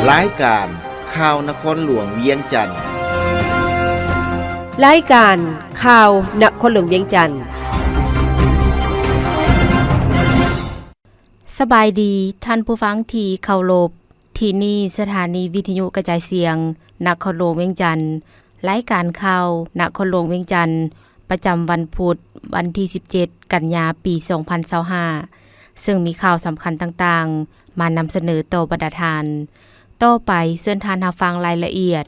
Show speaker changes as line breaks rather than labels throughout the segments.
รายการข่าวนครหลวงเวียงจันทน์
รายการข่าวนครหลวงเวียงจันทน์
สบายดีท่านผู้ฟังที่เคารพที่นี่สถานีวิทยุกระจายเสียงนครหลวงเวียงจันทน์รายการข่าวนครหลวงเวียงจันทน์ประจำวันพุธวันที่17กันยายนปี2025ซึ่งมีข่าวสำคัญต่างๆมานำเสนอต่อบรรดาทานต่อไปเชิญทานรับฟังรายละเอียด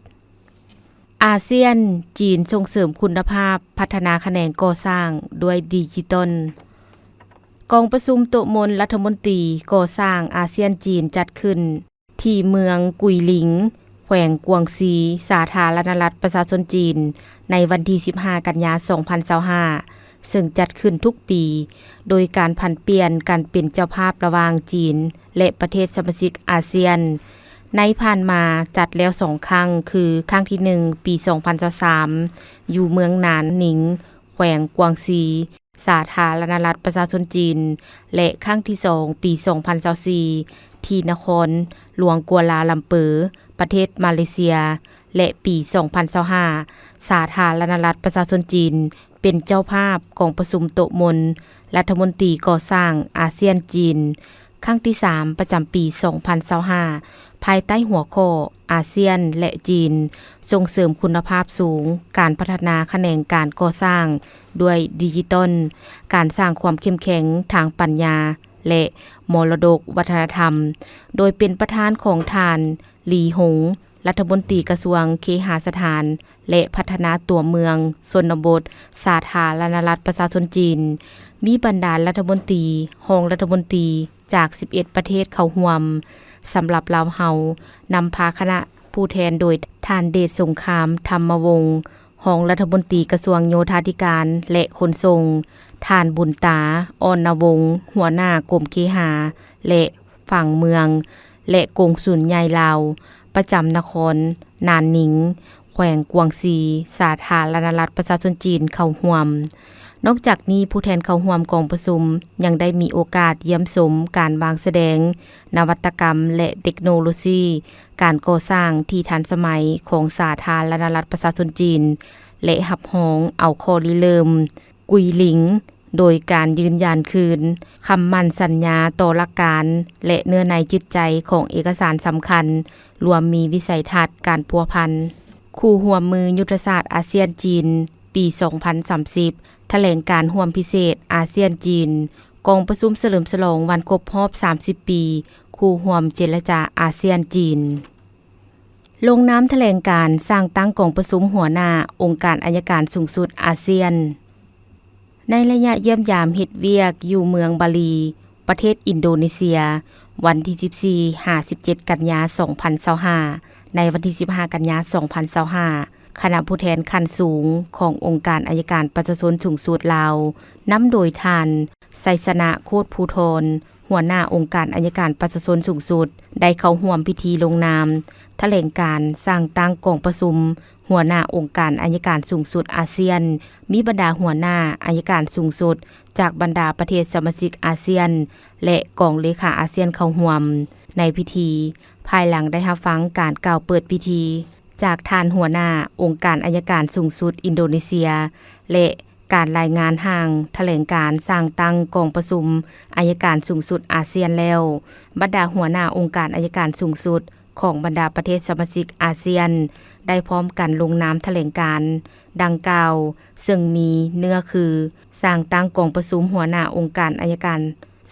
อาเซียนจีนส่งเสริมคุณภาพพัฒนาแขนงก่อสร้างด้วยดิจิทัลกองประชุมโต๊ะมนรัฐมนตรีก่อสร้างอาเซียนจีนจัดขึ้นที่เมืองกุยหลิงแขวงกวางซีสาธารณรัฐประชาชนจีนในวันที่15กันยายน2025ซึ่งจัดขึ้นทุกปีโดยการผันเปลี่ยนการเป็นเจ้าภาพระหว่างจีนและประเทศสมาชิกอาเซียนในผ่านมาจัดแล้ว2ครั้งคือครั้งที่1ปี2023อยู่เมืองหนานหนิงแขวงกวางซีสาธารณรัฐประชาชนจีนและครั้งที่2ปี2024ที่นครหลวงกัวลาลัมเปอร์ประเทศมาเลเซียและปี2025สาธารณรัฐประชาชนจีนเป็นเจ้าภาพกองประชุมโต๊ะมนรัฐมนตรีก่อสร้างอาเซียนจีนครั้งที่3ประจำปี2025ภายใต้หัวข้ออาเซียนและจีนส่งเสริมคุณภาพสูงการพัฒนาแขนงการก่อสร้างด้วยดิจิทัลการสร้างความเข้มแข็งทางปัญญาและมรดกวัฒนธรรมโดยเป็นประธานของทานหลีหงรัฐมนตรีกระทรวงเคหสถานและพัฒนาตัวเมืองชนบทสาธารณรัฐประชาชนจีนมีบรรดารัฐมนตรีรองรัฐมนตรีจาก11ประเทศเข้าร่วมสำหรับลาวเฮานำพาคณะผู้แทนโดยท่านเดชสงครามธรรมวงศ์รองรัฐมนตรีกระทรวงโยธาธิการและขนส่งท่านบุญตาอ่อนนวงศ์หัวหน้ากรมเคหะและฝั่งเมืองและกงสุลใหญ่ลาวประจำนครนานหนิงแขวงกวางซีสาธารณรัฐประชาชนจีนเข้าร่วมนอกจากนี้ผู้แทนเข้าร่วมกองประชุมยังได้มีโอกาสเยี่ยมชมการวางแสดงนวัตกรรมและเทคโนโลยีการก่อสร้างที่ทันสมัยของสาธารณรัฐประชาชนจีนและรับรองเอาข้อริเริ่มกุยหลิงโดยการยืนยันคืนคำมั่นสัญญาต่อหลักการและเนื้อในจิตใจของเอกสารสำคัญรวมมีวิสัยทัศน์การพัวพันคู่ร่วมมือยุทธศาสตร์อาเซียนจีนปี2030แถลงการร่วมพิเศษอาเซียนจีนกองประชุมเฉลิมฉลองวันครบรอบ30ปีคู่ร่วมเจรจาอาเซียนจีนลงนามแถลงการสร้างตั้งกองประชุมหัวหน้าองค์การอัยการสูงสุดอาเซียนในระยะเยี่ยมยามเฮ็ดเวียกอยู่เมืองบาลีประเทศอินโดนีเซียวันที่14-17กันยายน2025ในวันที่15กันยายน2025คณะผู้แทนขั้นสูงขององค์การอัยการประชาชนสูงสุดลาวนำโดยท่านไสสนะโคตรภูธรหัวหน้าองค์การอัยการประชาชนสูงสุดได้เข้าร่วมพิธีลงนามแถลงการสร้างตั้งกองประชุมหัวหน้าองค์การอัยการสูงสุดอาเซียนมีบรรดาหัวหน้าอัยการสูงสุดจากบรรดาประเทศสมาชิกอาเซียนและกองเลขาอาเซียนเข้าร่วมในพิธีภายหลังได้รับฟังการกล่าวเปิดพิธีจากท่านหัวหน้าองค์การอัยการสูงสุดอินโดนีเซียและการรายงานห่างแถลงการสร้างตั้งกองประชุมอัยการสูงสุดอาเซียนแล้วบรรดาหัวหน้าองค์การอัยการสูงสุดของบรรดาประเทศสมาชิกอาเซียนได้พร้อมกันลงนามแถลงการดังกล่าวซึ่งมีเนื้อคือสร้างตั้งกองประชุมหัวหน้าองค์การอัยการ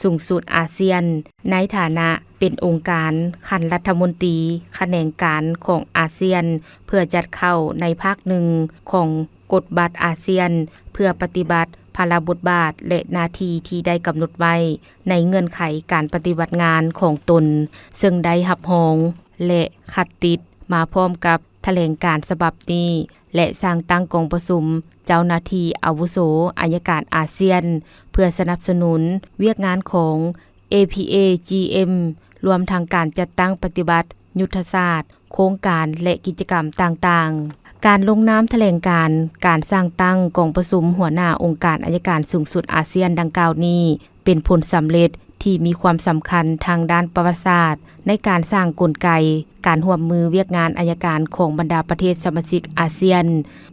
สูงสุดอาเซียนในฐานะเป็นองค์การขั้นรัฐมนตรีแขนงการของอาเซียนเพื่อจัดเข้าในภาคหนึ่งของกฎบัตรอาเซียนเพื่อปฏิบัติภาระบทบาทและหน้าที่ที่ได้กำหนดไว้ในเงื่อนไขการปฏิบัติงานของตนซึ่งได้รับรองและขัดติดมาพร้อมกับแถลงการฉบับนี้และสร้างตั้งกองประชุมเจ้าหน้าที่อาวุโสอัยการอาเซียนเพื่อสนับสนุนเวียกงานของ APAGM รวมทางการจัดตั้งปฏิบัติยุทธศาสตร์โครงการและกิจกรรมต่างๆการลงนามแถลงการสร้างตั้งกองประชุมหัวหน้าองค์การอัยการสูงสุดอาเซียนดังกล่าวนี้เป็นผลสำเร็จ ที่มีความสำคัญทางด้านประวัติศาสตร์ในการสร้างกลไกการร่วมมือเวียกงานอัยการของบรรดาประเทศสมาชิกอาเซียน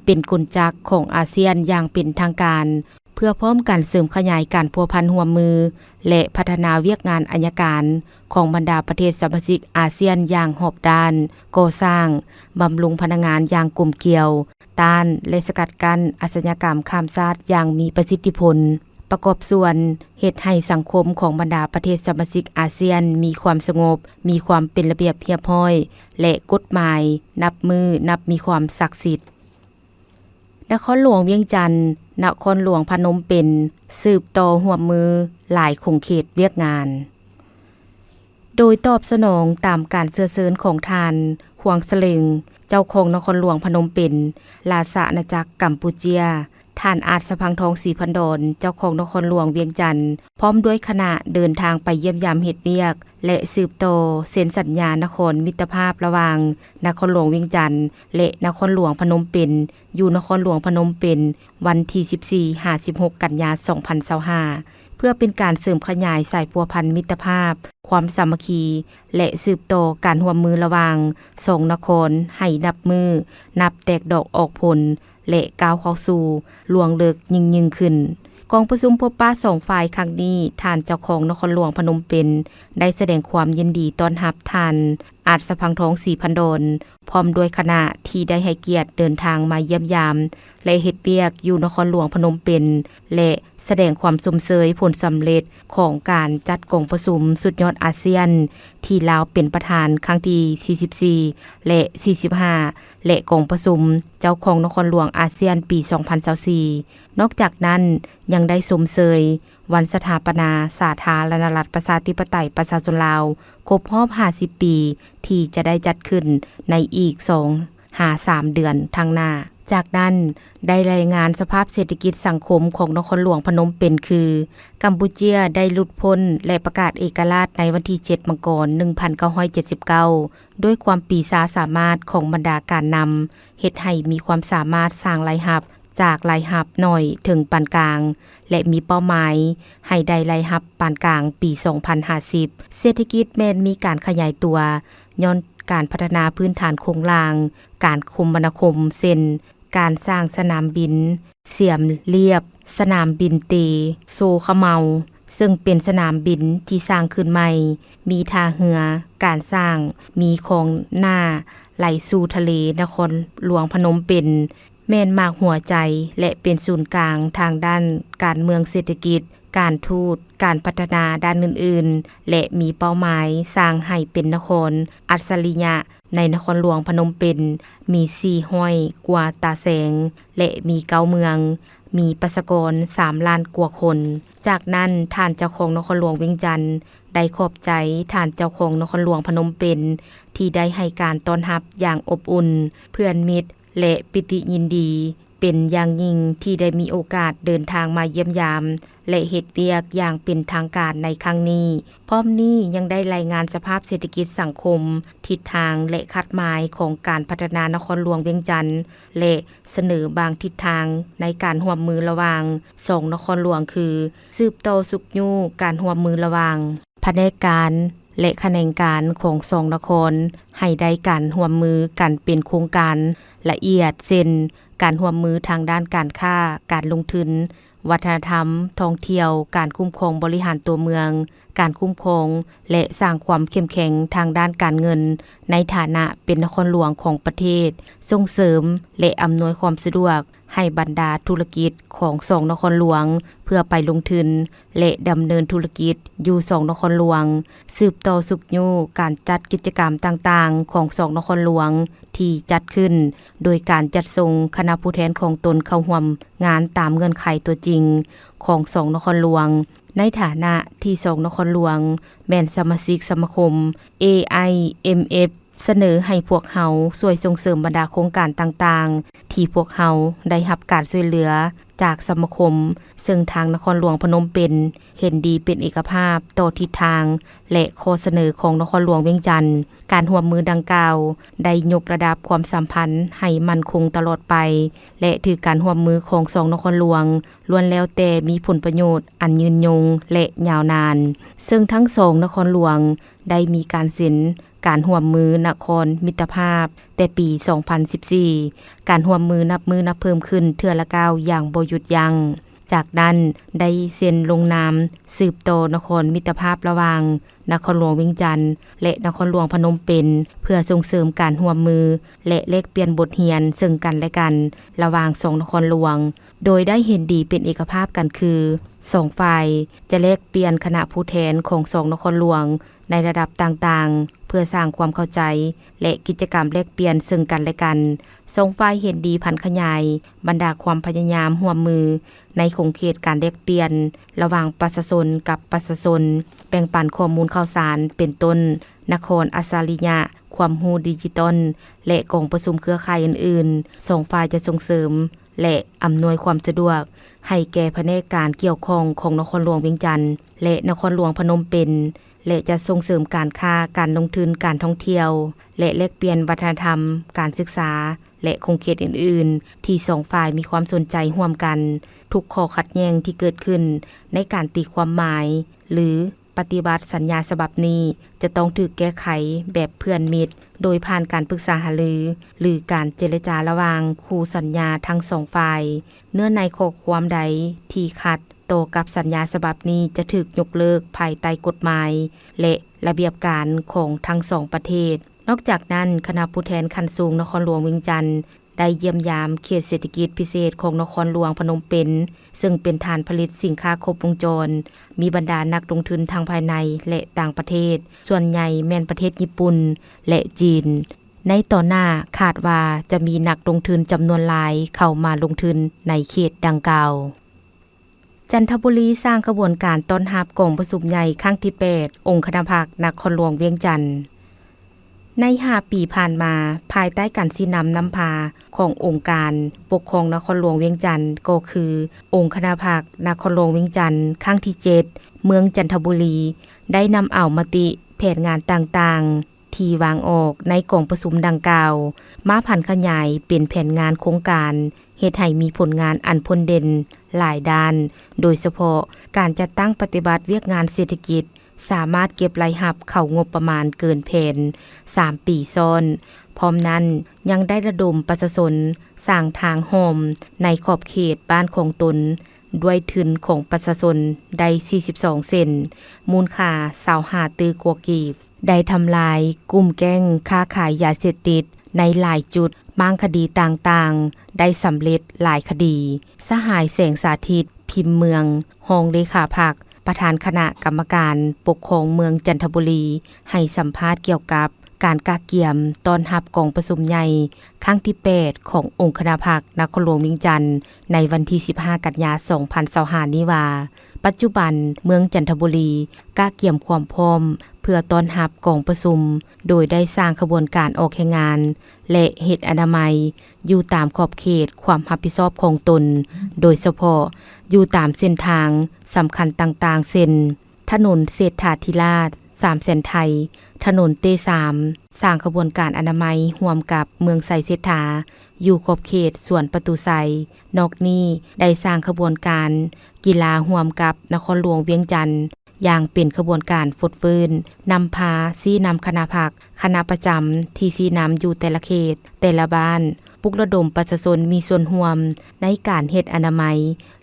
เป็นกลจักรของอาเซียนอย่างเป็นทางการเพื่อพร้อมกันเสริมขยายการพัวพันร่วมมือและพัฒนาเวียกงานอัยการของบรรดาประเทศสมาชิกอาเซียนอย่างรอบด้านก่อสร้างบำรุงพนักงานอย่างกลมเกลียวต้านและสกัดกั้นอาชญากรรมข้ามชาติอย่างมีประสิทธิผลประกอบส่วนเฮ็ดให้สังคมของบรรดาประเทศสมาชิกอาเซียนมีความสงบมีความเป็นระเบียบเรียบร้อยและกฎหมายนับมีความศักดิ์สิทธิ์นครหลวงเวียงจันทน์นครหลวงพนมเปญสืบต่อร่วมมือหลายคงเขตเวียกงานโดยตอบสนองตามการเชื้อเชิญของทานฮวงสลึงเจ้าของนครหลวงพนมเปญราชอาณาจักรกัมพูเชียท่านอาจสะพังทองศรีพันดรเจ้าของนครหลวงเวียงจันทน์พร้อมด้วยคณะเดินทางไปเยี่ยมยามเฮ็ดเวียกและสืบต่อเซ็นสัญญานครมิตรภาพระหว่างนครหลวงเวียงจันทน์และนครหลวงพนมเปญอยู่นครหลวงพนมเปญวันที่14-16 กันยายน 2025เพื่อเป็นการเสริมขยายสายพัวพันมิตรภาพความสามัคคีและสืบต่อการร่วมมือระหว่างสองนครให้นับแตกดอกออกผลและก้าวเข้าสู่ลวงเลิกยิ่งขึ้นกองประชุมพบปะสองฝ่ายครั้งนี้ท่านเจ้าของนครหลวงพนมเปญได้แสดงความยินดีต้อนรับท่านอาจสะพังทองศรีพันดรพร้อมด้วยคณะที่ได้ให้เกียรติเดินทางมาเยี่ยมยามและเฮ็ดเวียกอยู่นครหลวงพนมเปญและแสดงความสมเสยผลสำเร็จของการจัดกองประชุมสุดยอดอาเซียนที่ลาวเป็นประธานครั้งที่44และ45และกองประชุมเจ้าของนครหลวงอาเซียนปี 2024นอกจากนั้นยังได้สมเสยวันสถาปนาสาธารณรัฐประชาธิปไตยประชาชนลาวครบรอบ50 ปีที่จะได้จัดขึ้นในอีก 2-3 เดือนทางหน้าจากนั้นได้รายงานสภาพเศรษฐกิจสังคมของนครหลวงพนมเปญคือกัมพูเชียได้หลุดพ้นและประกาศเอกราชในวันที่7 มกราคม 1979ด้วยความปีศาจสามารถของบรรดาการนำเฮ็ดให้มีความสามารถสร้างรายรับจากรายรับน้อยถึงปานกลางและมีเป้าหมายให้ได้รายรับปานกลางปี 2050เศรษฐกิจแม้นมีการขยายตัวย้อนการพัฒนาพื้นฐานโครงสร้างการคมนาคมเส้นการสร้างสนามบินเสียมเรียบสนามบินเตโซขะเมาซึ่งเป็นสนามบินที่สร้างขึ้นใหม่มีท่าเรือการสร้างมีคลองหน้าไหลสู่ทะเลนครหลวงพนมเปญแม่นมากหัวใจและเป็นศูนย์กลางทางด้านการเมืองเศรษฐกิจการทูตการพัฒนาด้านอื่นๆและมีเป้าหมายสร้างให้เป็นนครอัจฉริยะในนครหลวงพนมเปญมี4ห้อยกว่าตาแสงและมี9เมืองมีประชากร3 ล้านกว่าคนจากนั้นท่านเจ้าของนครหลวงเวียงจันทน์ได้ขอบใจท่านเจ้าของนครหลวงพนมเปญที่ได้ให้การต้อนรับอย่างอบอุ่นเพื่อนมิตรและปิติยินดีเป็นอย่างยิ่งที่ได้มีโอกาสเดินทางมาเยี่ยมยามและเฮ็ดเวียกอย่างเป็นทางการในครั้งนี้พร้อมนี้ยังได้รายงานสภาพเศรษฐกิจสังคมทิศทางและคาดหมายของการพัฒนานครหลวงเวียงจันทน์และเสนอบางทิศทางในการร่วมมือระหว่าง2นครหลวงคือสืบต่อสุขอยู่การร่วมมือระหว่างแผนกการและแขนงการของ2นครให้ได้การร่วมมือกันเป็นโครงการละเอียดเช่นการร่วมมือทางด้านการค้าการลงทุนวัฒนธรรมท่องเที่ยวการคุ้มครองบริหารตัวเมืองการคุ้มครองและสร้างความเข้มแข็งทางด้านการเงินในฐานะเป็นนครหลวงของประเทศส่งเสริมและอำนวยความสะดวกให้บรรดาธุรกิจของ2นครหลวงเพื่อไปลงทุนและดำเนินธุรกิจอยู่2นครหลวงสืบต่อสุขอยู่การจัดกิจกรรมต่างๆของ2นครหลวงที่จัดขึ้นโดยการจัดส่งคณะผู้แทนของตนเข้าร่วมงานตามเงื่อนไขตัวจริงของ2นครหลวงในฐานะที่2นครหลวงแม่นสมาชิกสมาคม AIMF เสนอให้พวกเฮาช่วยส่งเสริมบรรดาโครงการต่างๆที่ ที่พวกเฮาได้รับการช่วยเหลือจากสมาคมซึ่งทางนครหลวงพนมเปญเห็นดีเป็นเอกภาพต่อทิศทางและข้อเสนอของนครหลวงเวียงจันทน์การร่วมมือดังกล่าวได้ยกระดับความสัมพันธ์ให้มั่นคงตลอดไปและถือการร่วมมือของ2นครหลวงล้วนแล้วแต่มีผลประโยชน์อันยืนยงและยาวนานซึ่งทั้ง2นครหลวงได้มีการเซ็นการร่วมมือนครมิตรภาพแต่ปี 2014 การร่วมมือนับเพิ่มขึ้นเทื่อละก้าวอย่างบ่หยุดยัง้งจากนั้นได้เซ็นลงนามสืบต่อนครมิตรภาพระหว่างนครหลวงเวียงจันทน์และนครหลวงพนมเปญเพื่อส่งเสริมการร่วมมือและแลกเปลี่ยนบทเรียนซึ่งกันและกันระหว่าง2นครหลวงโดยได้เห็นดีเป็นเอกภาพกันคือ2ฝ่ายจะแลกเปลี่ยนคณะผู้แทนของ2นครหลวงในระดับต่างๆเพื่อสร้างความเข้าใจและกิจกรรมแลกเปลี่ยนซึ่งกันและกัน2ฝ่ายเห็นดีพันขยายบรรดาความพยายามร่วมมือในขงเขตการแลกเปลี่ยนระหว่างประชาชนกับประชาชนแบ่งปันข้อมูลข่าวสารเป็นต้นนครอัสสาริยะความรู้ดิจิตอลและกองประชุมเครือข่ายอื่นๆ2ฝ่ายจะส่งเสริมและอำนวยความสะดวกให้แก่แผนกการเกี่ยวข้องของนครหลวงเวียงจันทน์และนครหลวงพนมเปญและจะส่งเสริมการค้าการลงทุนการท่องเที่ยวและแลกเปลี่ยนวัฒนธรรมการศึกษาและคงเขตอื่นๆที่2ฝ่ายมีความสนใจร่วมกันทุกข้อขัดแย้งที่เกิดขึ้นในการตีความหมายหรือปฏิบัติสัญญาฉบับนี้จะต้องถูกแก้ไขแบบเพื่อนมิตรโดยผ่านการปรึกษาหารือหรือการเจรจาระหว่างคู่สัญญาทั้ง2ฝ่ายเนื้อในข้อความใดที่ขัดต่อกับสัญญาฉบับนี้จะถูกยกเลิกภายใต้กฎหมายและระเบียบการของทั้ง2ประเทศนอกจากนั้นคณะผู้แทนขั้นสูงนครหลวงเวียงจันทน์ได้เยี่ยมยามเขตเศรษฐกิจพิเศษของนครหลวงพนมเปญซึ่งเป็นฐานผลิตสินค้าครบวงจรมีบรรดานักลงทุนทางภายในและต่างประเทศส่วนใหญ่แม่นประเทศญี่ปุ่นและจีนในต่อหน้าคาดว่าจะมีนักลงทุนจำนวนหลายเข้ามาลงทุนในเขตดังกล่าวจันทบุรีสร้างกระบวนการต้อนรับกองประชุมใหญ่ครั้งที่8องค์คณะภาคนครหลวงเวียงจันทน์ใน5 ปีผ่านมาภายใต้การชี้นำพาขององค์การปกครองนครหลวงเวียงจันทน์ก็คือองค์คณะภาคนครหลวงเวียงจันทน์ครั้งที่7เมืองจันทบุรีได้นำเอามติแผนงานต่างๆที่วางออกในกองประชุมดังกล่าวมาพันขยายเป็นแผนงานโครงการเฮ็ดให้มีผลงานอันพ้นเด่นหลายด้านโดยเฉพาะการจัดตั้งปฏิบัติเวียกงานเศรษฐกิจสามารถเก็บรายรับเข้างบประมาณเกินแผน3 ปีซ้อนพร้อมนั้นยังได้ระดมประชาชนสร้างทางห้อมในขอบเขตบ้านของตนด้วยทุนของประชาชนได้42 เซนมูลค่า25 ตื้อกว่ากีบได้ทำลายกลุ่มแก๊งค้าขายยาเสพติดในหลายจุดบางคดีต่างๆได้สำเร็จหลายคดีสหายแสงสาธิตพิมพ์เมืองรองเลขาพรรคประธานคณะกรรมการปกครองเมืองจันทบุรีให้สัมภาษณ์เกี่ยวกับการกาเกี่ยมต้อนรับกองประชุมใหญ่ครั้งที่8ขององค์คณะภาคนครหลวงเวียงจันทน์ในวันที่15 กันยายน 2025 นี้ว่าปัจจุบันเมืองจันทบุรีกาเกี่ยมความพร้อมเพื่อต้อนรับกองประชุมโดยได้สร้างขบวนการออกแข่งงานและเฮ็ดอนามัยอยู่ตามขอบเขตความรับผิดชอบของตนโดยเฉพาะอยู่ตามเส้นทางสำคัญต่างๆเช่นถนนเศรษฐาธิราช3 เส้นไทยถนนเต3สร้างขบวนการอนามัยร่วมกับเมืองไสเศรษฐาอยู่ขอบเขตสวนประตูไสนอกนี้ได้สร้างขบวนการกีฬาร่วมกับนครหลวงเวียงจันทน์อย่างเป็นขบวนการฟดฟื้นนำพาชี้นำคณะภาคคณะประจำที่ชี้นำอยู่แต่ละเขตแต่ละบ้านปลุกระดมประชาชนมีส่วนร่วมในการเฮ็ดอนามัย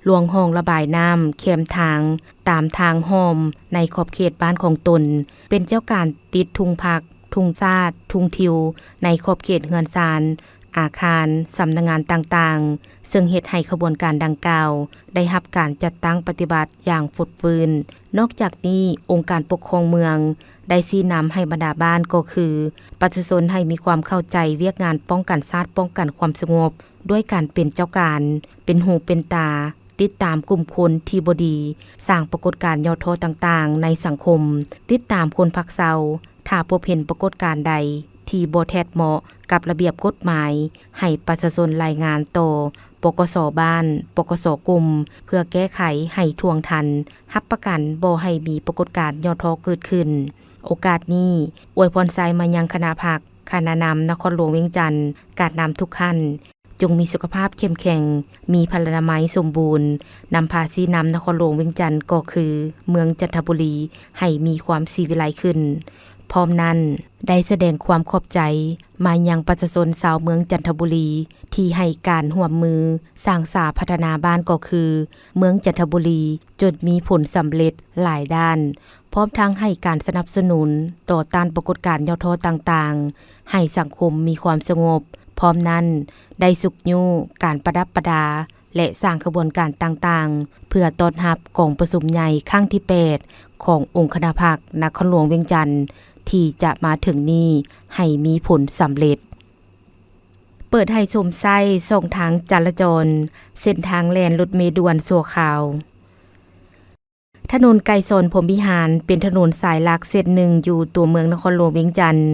ลวงห้องระบายน้ำเข็มทางตามทางห้อมในขอบเขตบ้านของตนเป็นเจ้าการติดทุงผักทุงซาดทุงทิวในขอบเขตเฮือนซานอาคารสำนักงานต่างๆซึ่งเฮ็ดให้ขบวนการดังกล่าวได้รับการจัดตั้งปฏิบัติอย่างฟดฟื้นนอกจากนี้องค์การปกครองเมืองได้ชี้นำให้บรรดาบ้านก็คือประชาชนให้มีความเข้าใจเวียกงานป้องกันชาติป้องกันความสงบด้วยการเป็นเจ้าการเป็นหูเป็นตาติดตามกลุ่มคนที่บ่ดีสร้างปรากฏการณ์ย่อท้อต่างๆในสังคมติดตามคนพักเซาถ้าพบเห็นปรากฏการณ์ใดที่ ที่บ่แทดเหมาะกับระเบียบกฎหมายให้ประชาชนรายงานต่อปกสบ้านปกสกลุ่มเพื่อแก้ไขให้ทวงทันรับประกันบ่ให้มีปรากฏการณ์ย่อท้อเกิดขึ้นโอกาสนี้อวยพรไซมายังคณะพรรคคณะนำนครหลวงเวียงจันทน์การนำทุกท่านจงมีสุขภาพเข้มแข็งมีพลานามัยสมบูรณ์นำพาซีนำนครหลวงเวียงจันทน์ก็คือเมืองจันทบุรีให้มีความสีวิไลขึ้นพร้อมนั้นได้แสดงความขอบใจมายังประชาชนชาวเมืองจันทบุรีที่ให้การร่วมมือสร้างสาพัฒนาบ้านก็คือเมืองจันทบุรีจนมีผลสำเร็จหลายด้านพร้อมทั้งให้การสนับสนุนต่อต้านปรากฏการณ์ย่อท้อต่างๆให้สังคมมีความสงบพร้อมนั้นได้สุกยู่การประดับประดาและสร้างขบวนการต่างๆเพื่อต้อนรับกองประชุมใหญ่ครั้งที่8ขององค์คณะพรรคนครหลวงเวียงจันทน์ที่จะมาถึงนี้ให้มีผลสำเร็จเปิดให้ชมไส้ส่งทางจราจรเส้นทางแล่นรถเมล์ด่วนชั่วคราวถนนไกลโซนพรหมวิหารเป็นถนนสายหลักเส้นหนึ่งอยู่ตัวเมืองนครหลวงเวียงจันทน์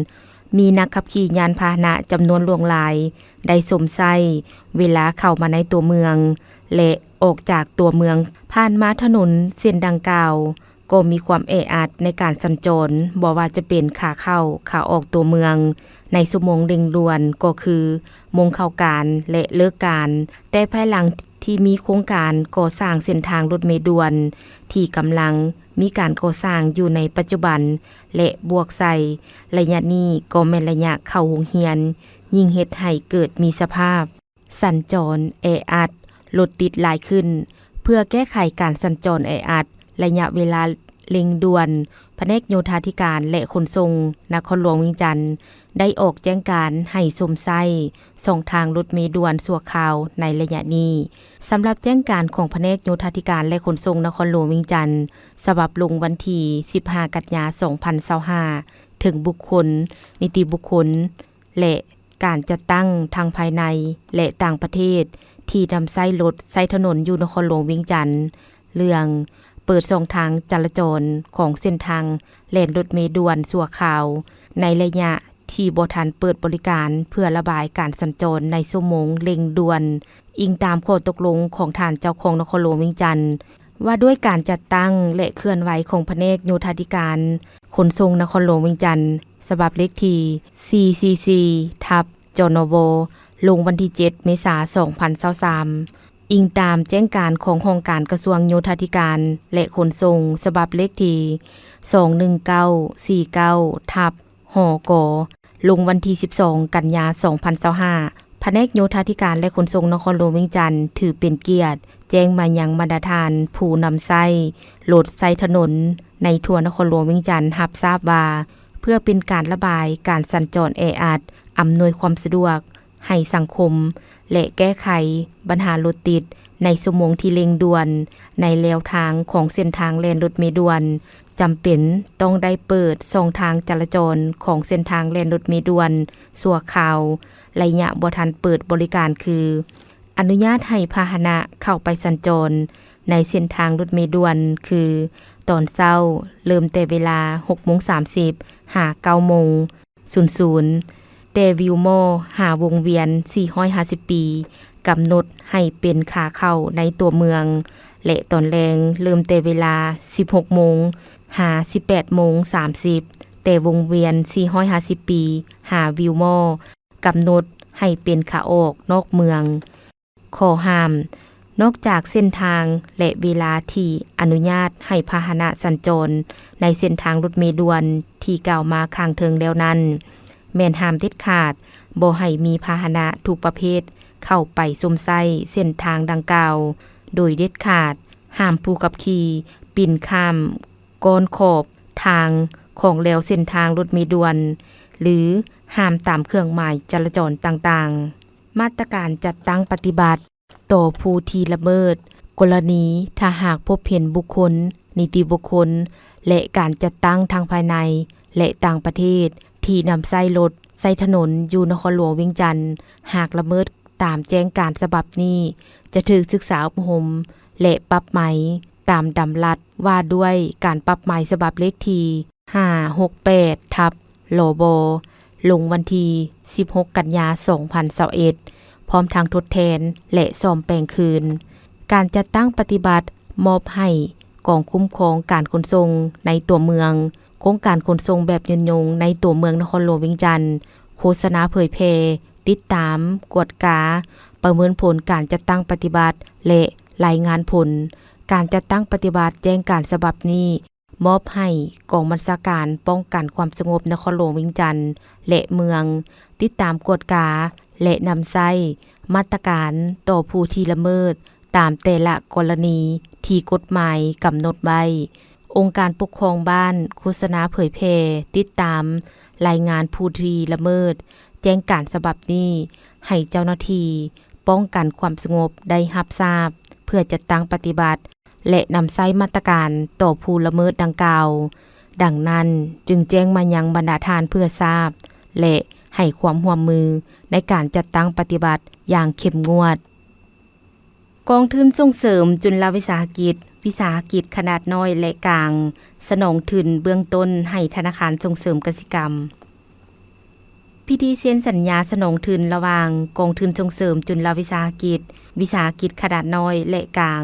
มีนักขับขี่ยานพาหนะจำนวนหลวงหลายได้สมไส้เวลาเข้ามาในตัวเมืองและออกจากตัวเมืองผ่านมาถนนเส้นดังกล่าวก็มีความแออัดในการสัญจรบ่ว่าจะเป็นขาเข้าขาออกตัวเมืองในชั่วโมงเร่งด่วนก็คือโมงเข้าการและเลิกการแต่ภายหลังที่มีโครงการก่อสร้างเส้นทางรถเมล์ด่วนที่กำลังมีการก่อสร้างอยู่ในปัจจุบันและบวกใส่ระยะนี้ก็แม่นระยะเข้าโรงเรียนยิ่งเฮ็ดให้เกิดมีสภาพสัญจรแออัดรถติดหลายขึ้นเพื่อแก้ไขการสัญจรแออัดระยะเวลาเร่งด่วนแผนกโยธาธิการและขนส่งนครหลวงเวียงจันทน์ได้ออกแจ้งการให้สมไส้ส่งทางรถเมล์ด่วนชั่วคราวในระยะนี้สำหรับแจ้งการของแผนกโยธาธิการและขนส่งนครหลวงเวียงจันทน์ฉบับลงวันที่15กันยายน2025ถึงบุคคลนิติบุคคลและการจัดตั้งทางภายในและต่างประเทศที่นำไส้รถไส้ถนนอยู่นครหลวงเวียงจันทน์เรื่องเปิดช่องทางจราจรของเส้นทางแล่นรถเมล์ด่วนชั่วคราวในระยะที่บ่ทันเปิดบริการเพื่อระบายการสัญจรในชั่วโมงเร่งด่วนอิงตามข้อตกลงของท่านเจ้าของนครหลวงเวียงจันทน์ว่าด้วยการจัดตั้งและเคลื่อนไหวของแผนกโยธาธิการขนส่งนครหลวงเวียงจันทน์ฉบับเลขที่ CCC จนวลงวันที่ 7 เมษายน 2023อิงตามแจ้งการขององค์การกระทรวงโยธาธิการและขนส่งฉบับเลขที่21949หกลงวันที่12กันยายน2025แผนกโยธาธิการและขนส่งนครหลวงเวียงจันทน์ถือเป็นเกียรติแจ้งมายังมาตรฐานผู้นำไส้รถไส้ถนนในทั่วนครหลวงเวียงจันทน์รับทราบว่าเพื่อเป็นการระบายการสัญจรแออัดอำนวยความสะดวกให้สังคมและแก้ไขปัญหารถติดในชั่วโมงที่เร่งด่วนในแนวทางของเส้นทางแล่นรถเมล์ด่วนจำเป็นต้องได้เปิดช่องทางจราจรของเส้นทางแล่นรถเมล์ด่วนชั่วคราวระยะบ่ทันเปิดบริการคืออนุญาตให้พาหนะเข้าไปสัญจรในเส้นทางรถเมล์ด่วนคือตอนเช้าเริ่มแต่เวลา 6:30 หา 9:00 แต่วิวโมหาวงเวียน450 ปีกำหนดให้เป็นขาเข้าในตัวเมืองและตอนแรงเริ่มแต่เวลา 16 โมงหา 18:30 แต่วงเวียน450 ปีหาวิวโมกำหนดให้เป็นขาออกนอกเมืองข้อห้ามนอกจากเส้นทางและเวลาที่อนุญาตให้พาหนะสัญจรในเส้นทางรถเมล์ด่วนที่กล่าวมาข้างเทิงแล้วนั้นแม่นห้ามเด็ดขาดบ่ให้มีพาหนะทุกประเภทเข้าไปซุ่มไส้เส้นทางดังกล่าวโดยเด็ดขาดห้ามผู้ขับขี่ปีนข้ามก้อนขอบทางของแนวเส้นทางรถเมล์ด่วนหรือห้ามตามเครื่องหมายจราจรต่างๆมาตรการจัดตั้งปฏิบัติต่อผู้ที่ละเมิดกรณีถ้าหากพบเห็นบุคคลนิติบุคคลและการจัดตั้งทางภายในและต่างประเทศที่นำไส้รถไส้ถนนอยู่นครหลวงเวียงจันทน์หากละเมิดตามแจ้งการฉบับนี้จะถูกศึกษาอบรมและปรับใหม่ตามดำรัสว่าด้วยการปรับใหม่ฉบับเลขที่568ลบ ลงวันที่16 กันยายน 2021พร้อมทางทดแทนและซ่อมแปลงคืนการจัดตั้งปฏิบัติมอบให้กองคุ้มครองการขนส่งในตัวเมืองโครงการขนส่งแบบยืนยงในตัวเมืองนครหลวงเวียงจันทน์โฆษณาเผยแพร่ติดตามกวดกาประเมินผลการจัดตั้งปฏิบัติและรายงานผลการจัดตั้งปฏิบัติแจ้งการฉบับนี้มอบให้กองบัญชาการป้องกันความสงบนครหลวงเวียงจันทน์และเมืองติดตามกวดกาและนำใช้มาตรการต่อผู้ที่ละเมิดตามแต่ละกรณีที่กฎหมายกำหนดไว้องค์การปกครองบ้านโฆษณาเผยแพร่ติดตามรายงานผู้ที่ละเมิดแจ้งการฉบับนี้ให้เจ้าหน้าที่ป้องกันความสงบได้รับทราบเพื่อจัดตั้งปฏิบัติและนำใช้มาตรการต่อผู้ละเมิดดังกล่าวดังนั้นจึงแจ้งมายังบรรดาทานเพื่อทราบและให้ความร่วมมือในการจัดตั้งปฏิบัติอย่างเข้มงวดกองทุนส่งเสริมจุลวิสาหกิจขนาดน้อยและกลางสนองทุนเบื้องต้นให้ธนาคารส่งเสริมกสิกรรมพิธีเซ็นสัญญาสนองทุนระหว่างกองทุนส่งเสริมจุลวิสาหกิจขนาดน้อยและกลาง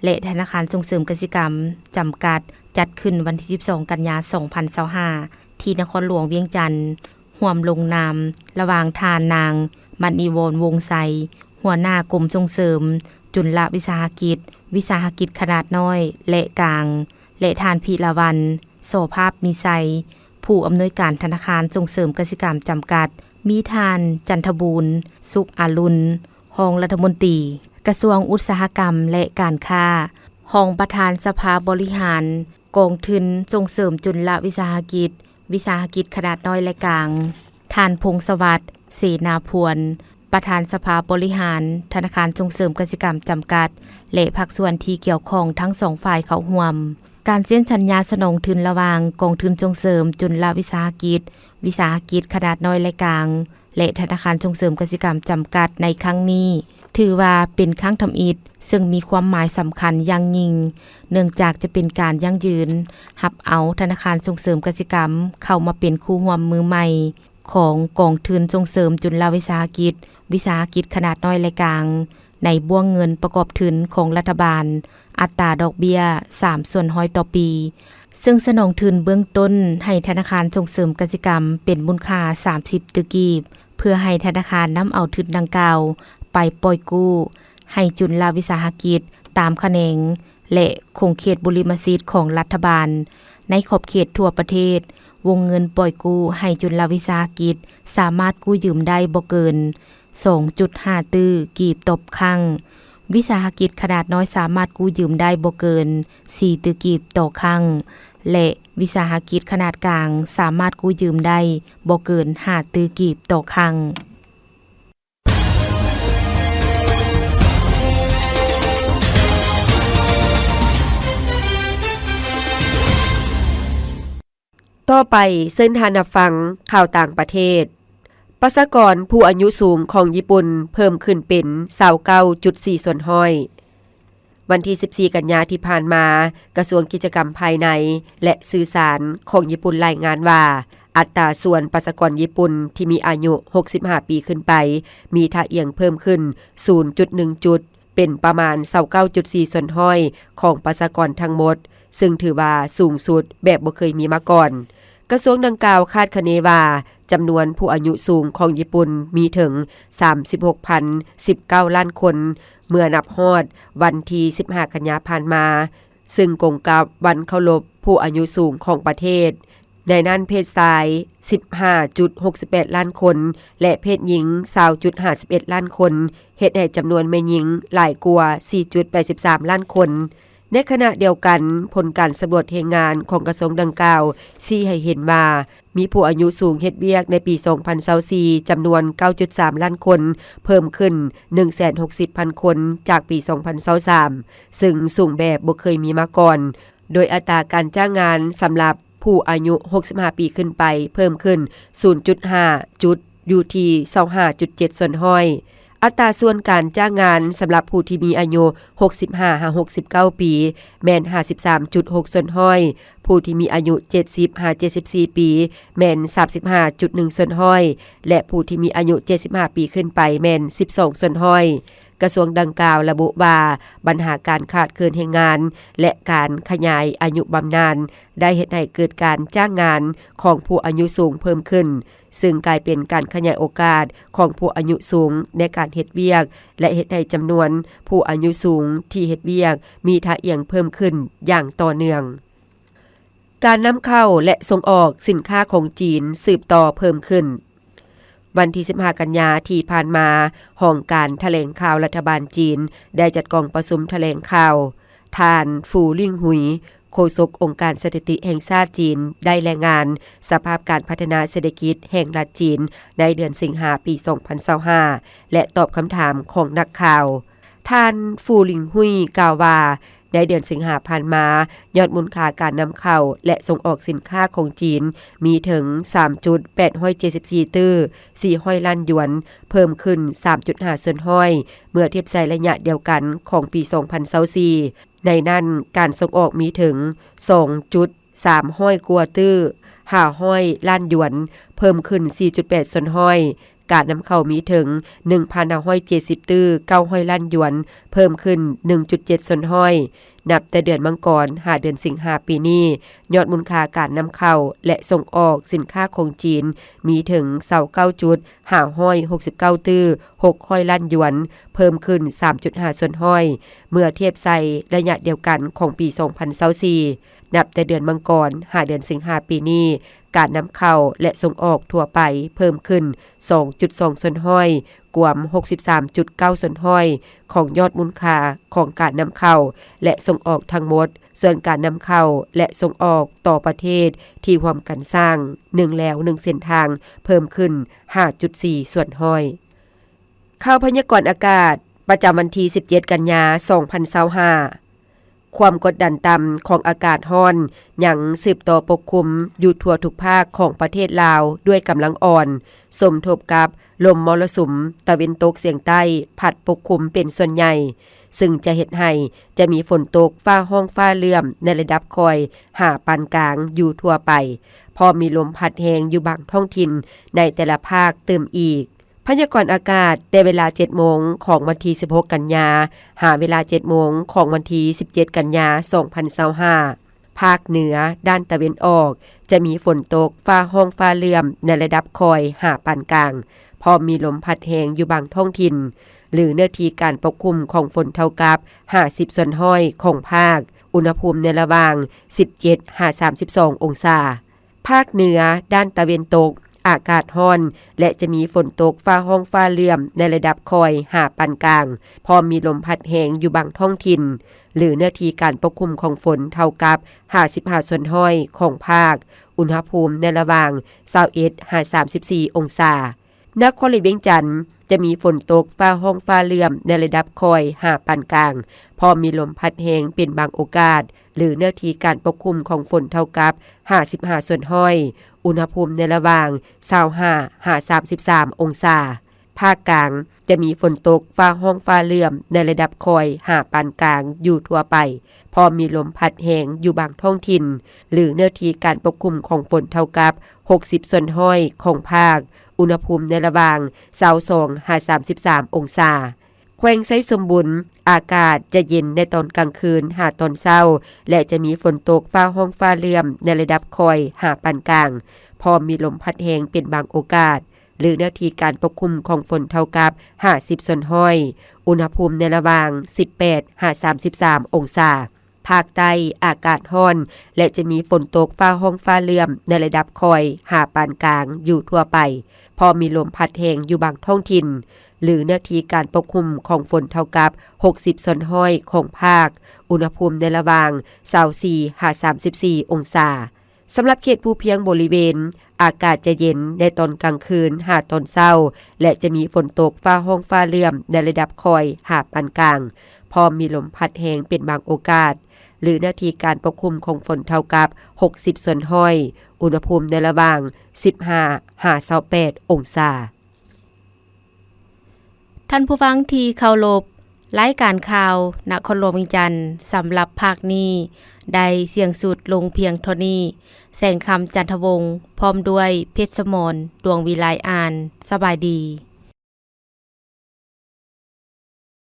และธนาคารส่งเสริมกสิกรรมจำกัดจัดขึ้นวันที่12 กันยายน 2025ที่นครหลวงเวียงจันทน์ร่วมลงนามระหว่างทานนางมณีวรวงศ์ไสหัวหน้ากรมส่งเสริมจุลวิสาหกิจขนาดน้อยและกลางและทานพีละวันโสภาพมีไซผู้อำนวยการธนาคารส่งเสริมกสิกรรมจำกัดมีทานจันทบูรณ์สุขอรุณรองรัฐมนตรีกระทรวงอุตสาหกรรมและการค้ารองประธานสภาบริหารกองทุนส่งเสริมจุลวิสาหกิจขนาดน้อยและกลางทานพงษ์สวัสดิ์เสนาพวนประธานสภาบริหารธนาคารส่งเสริมกสิกรรมจำกัดและภาคส่วนที่เกี่ยวข้องทั้งสองฝ่ายเข้าร่วมการเซ็นสัญญาสนองทุนระหว่างกองทุนส่งเสริมจุลวิสาหกิจขนาดน้อยและกลางและธนาคารส่งเสริมกสิกรรมจำกัดในครั้งนี้ถือว่าเป็นครั้งทำอิฐซึ่งมีความหมายสำคัญอย่างยิ่งเนื่องจากจะเป็นการยั่งยืนรับเอาธนาคารส่งเสริมกสิกรรมเข้ามาเป็นคู่ร่วมมือใหม่ของกองทุนส่งเสริมจุลวิสาหกิจขนาดน้อยและกลางในบ่วงเงินประกอบทุนของรัฐบาลอัตราดอกเบี้ย 3% ต่อปีซึ่งสนองทุนเบื้องต้นให้ธนาคารส่งเสริมกสิกรรมเป็นมูลค่า30ตึกกีบเพื่อให้ธนาคารนำเอาทุนดังกล่าวไปปล่อยกู้ให้จุลวิสาหกิจตามแขนงและคงเขตบริมสิทธิ์ของรัฐบาลในขอบเขตทั่วประเทศวงเงินปล่อยกู้ให้จุลวิสาหกิจสามารถกู้ยืมได้บ่เกิน 2.5 ตื้อกีบต่อครั้งวิสาหกิจขนาดน้อยสามารถกู้ยืมได้บ่เกิน 4 ตื้อกีบต่อครั้งและวิสาหกิจขนาดกลางสามารถกู้ยืมได้บ่เกิน 5 ตื้อกีบต่อครั้ง
ต่อไปเส้นทางนับฟังข่าวต่างประเทศประชากรผู้อายุสูงของญี่ปุ่นเพิ่มขึ้นเป็น 29.4 ส่วนห้อยวันที่14 กันยายนที่ผ่านมากระทรวงกิจกรรมภายในและสื่อสารของญี่ปุ่นรายงานว่าอัตราส่วนประชากรญี่ปุ่นที่มีอายุ65ปีขึ้นไปมีท่าเอียงเพิ่มขึ้น 0.1 จุดเป็นประมาณ 29.4 ส่วนห้อยของประชากรทั้งหมดซึ่งถือว่าสูงสุดแบบบ่เคยมีมาก่อนกระทรวงดังกล่าวคาดคะเนว่าจำนวนผู้อายุสูงของญี่ปุ่นมีถึง 36,019 ล้านคนเมื่อนับฮอดวันที่15 กันยายนผ่านมาซึ่งตรงกับวันเคารพผู้อายุสูงของประเทศในนั้นเพศชาย 15.68 ล้านคนและเพศหญิง 20.51 ล้านคนเฮ็ดให้จำนวนแม่หญิงหลายกว่า 4.83 ล้านคนในขณะเดียวกันผลการสำรวจแรงงานของกระทรวงดังกล่าวชี้ให้เห็นว่ามีผู้อายุสูงเฮ็ดเวียกในปี 2024 จำนวน 9.3 ล้านคนเพิ่มขึ้น 160,000 คนจากปี 2023 ซึ่งสูงแบบบ่เคยมีมาก่อนโดยอัตราการจ้างงานสำหรับผู้อายุ65ปีขึ้นไปเพิ่มขึ้น 0.5 จุดอยู่ที่ 25.7 ส่วนห้อย อัตราส่วนการจ้างงานสำหรับผู้ที่มีอายุ 65-69 ปีแม่น 53.6 ส่วนห้อยผู้ที่มีอายุ 70-74 ปีแม่น 35.1 ส่วนห้อยและผู้ที่มีอายุ 75 ปีขึ้นไปแม่น 12 ส่วนห้อยกระทรวงดังกล่าวระบุว่าปัญหาการขาดแคลนแรงงานและการขยายอายุบำนาญได้เฮ็ดให้เกิดการจ้างงานของผู้อายุสูงเพิ่มขึ้นซึ่งกลายเป็นการขยายโอกาสของผู้อายุสูงในการเฮ็ดเวียกและเฮ็ดให้จำนวนผู้อายุสูงที่เฮ็ดเวียกมีท่าเอียงเพิ่มขึ้นอย่างต่อเนื่องการนำเข้าและส่งออกสินค้าของจีนสืบต่อเพิ่มขึ้นวันที่15กันยาที่ผ่านมาห้องการแถลงข่าวรัฐบาลจีนได้จัดกองประชุมแถลงข่าวท่านฟูลิ่งหุยโฆษกองค์การสถิติแห่งชาติจีนได้รายงานสภาพการพัฒนาเศรษฐกิจแห่งรัฐจีนในเดือนสิงหาปี 2025และตอบคำถามของนักข่าวท่านฟูลิ่งหุยกล่าวว่าในเดือนสิงหาผ่านมายอดมูลค่าการนำเข้าและส่งออกสินค้าของจีนมีถึง 3.874 ตื้อ400 ล้านหยวนเพิ่มขึ้น 3.5 ส่วนห้อยเมื่อเทียบใส่ระยะเดียวกันของปี 2024ในนั้นการส่งออกมีถึง 2.300 กว่าตื้อ500 ล้านหยวนเพิ่มขึ้น 4.8 ส่วนห้อยการนำเข้ามีถึง 1,570 ตื้อ900 ล้านหยวนเพิ่มขึ้น 1.7 ส่วนห้อยนับแต่เดือนมังกรหาเดือนสิงหาปีนี้ยอดมูลค่าการนำเข้าและส่งออกสินค้าของจีนมีถึง 29.569 ตื้อ600 ล้านหยวนเพิ่มขึ้น 3.5 ส่วนห้อยเมื่อเทียบใส่ระยะเดียวกันของปี 2024นับแต่เดือนมังกรหาเดือนสิงหาปีนี้การนำเข้าและส่งออกทั่วไปเพิ่มขึ้น 2.2 ส่วนห้อยกว่า 63.9 ส่วนห้อยของยอดมูลค่าของการนำเข้าและส่งออกทั้งหมดส่วนการนำเข้าและส่งออกต่อประเทศที่ร่วมกันสร้าง1แล้ว1เส้นทางเพิ่มขึ้น 5.4 ส่วนห้อยข่าวพยากรณ์อากาศประจำวันที่17กันยายน 2025ความกดดันต่ำของอากาศร้อนยังสืบต่อปกคลุมอยู่ทั่วทุกภาคของประเทศลาวด้วยกำลังอ่อนสมทบกับลมมรสุมตะวันตกเฉียงใต้พัดปกคลุมเป็นส่วนใหญ่ซึ่งจะเฮ็ดให้จะมีฝนตกฟ้าห้องฟ้าเลื่อมในระดับคอยหาปานกลางอยู่ทั่วไปพอมีลมพัดแรงอยู่บางท้องถิ่นในแต่ละภาคเติมอีกพยากรณ์อากาศแต่เวลา 7:00 นของวันที่16กันยาหาเวลา 7:00 นของวันที่17กันยา2025ภาคเหนือด้านตะวันออกจะมีฝนตกฟ้าห้องฟ้าเลื่อมในระดับคอยหาปานกลางพอมีลมพัดแรงอยู่บางท้องถิ่นหรือเนื้อที่การปกคลุมของฝนเท่ากับ50ส่วนห้อยของภาคอุณหภูมิในระหว่าง 17-32 องศาภาคเหนือด้านตะวันตกอากาศร้อนและจะมีฝนตกฟ้าห้องฟ้าเลื่อมในระดับคอยหาปานกลางพอมีลมพัดแรงอยู่บางท้องถิ่นหรือเนื้อที่การปกคลุมของฝนเท่ากับ55ส่วนห้อยของภาคอุณหภูมิในระหว่าง21-34 องศานครหลวงเวียงจันทน์จะมีฝนตกฟ้าห้องฟ้าเลื่อมในระดับคอยหาปานกลางพอมีลมพัดแรงเป็นบางโอกาสหรือเนื้อที่การปกคลุมของฝนเท่ากับ55ส่วนห้อยอุณหภูมิในระหว่าง25-33 องศาภาคกลางจะมีฝนตกฟ้าห้องฟ้าเลื่อมในระดับคอยหาปานกลางอยู่ทั่วไปพอมีลมพัดแรงอยู่บางท้องถิ่นหรือเนื้อที่การปกคลุมของฝนเท่ากับ60ส่วนห้อยของภาคอุณหภูมิในระหว่าง22-33 องศาแขวงไซสมบุญอากาศจะเย็นในตอนกลางคืนหาตอนเช้าและจะมีฝนตกฟ้าห้องฟ้าเลื่อมในระดับคอยหาปานกลางพอมีลมพัดแรงเป็นบางโอกาสหรือเนื้อที่การปกคลุมของฝนเท่ากับ50ส่วนห้อยอุณหภูมิในระหว่าง 18-33 องศาภาคใต้อากาศร้อนและจะมีฝนตกฟ้าห้องฟ้าเลื่อมในระดับคอยหาปานกลางอยู่ทั่วไปพอมีลมพัดแรงอยู่บางท้องถิ่นหรือเนื้อที่การปกคลุมของฝนเท่ากับ60ส่วนห้อยของภาคอุณหภูมิในระหว่าง24-34 องศาสำหรับเขตภูเพียงบริเวณอากาศจะเย็นในตอนกลางคืนหาตอนเช้าและจะมีฝนตกฟ้าห้องฟ้าเลื่อมในระดับคอยหาปานกลางพอมีลมพัดแรงเป็นบางโอกาสหรือหน้าที่การปกคลุมของฝนเท่ากับ60ส่วนห้อยอุณหภูมิในระหว่าง15-28 องศา
ท่านผู้ฟังที่เคารพรายการข่าวนครหลวงเวียงจันทน์สำหรับภาคนี้ได้เสียงสุดลงเพียงเท่านี้แสงคำจันทวงศ์พร้อมด้วยเพชรสมรดวงวิไลอ่านสบายดี